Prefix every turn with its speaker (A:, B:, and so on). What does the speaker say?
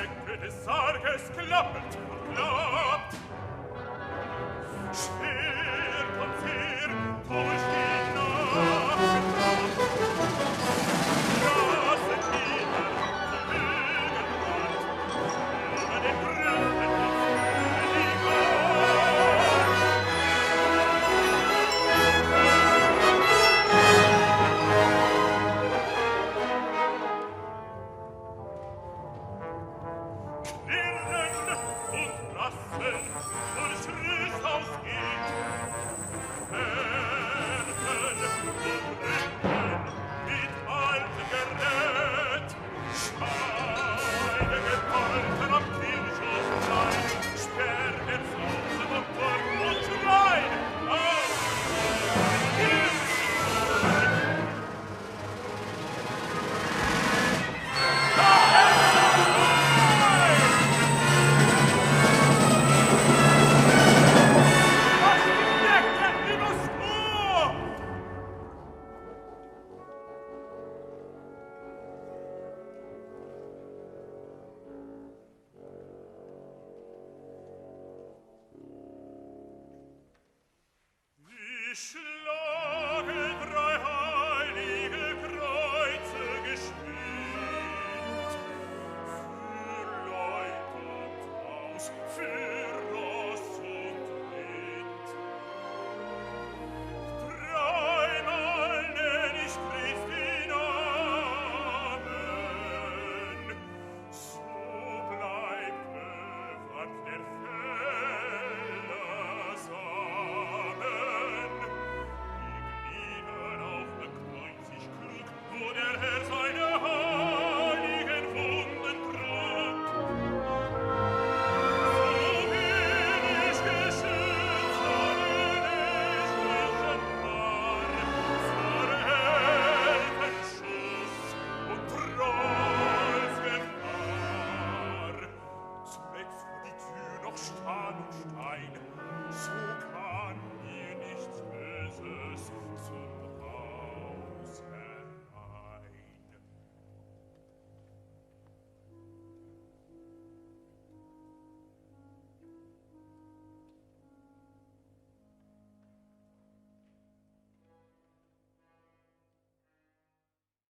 A: Ecke des Sarges klappet und klappt. Schwer kommt her durch die Nacht. Rasen nieder die Hügelwand. Über den Brüchen ist die Gott. Klirren und rassen durchs Rüsthaus geht. Werfen und rücken mit altem Gerät. Scheide Gepolter am Kirchhoflein, Sperr ersuchen und Turm und Schrein. Auf die Decken übers Tor! Wie schlau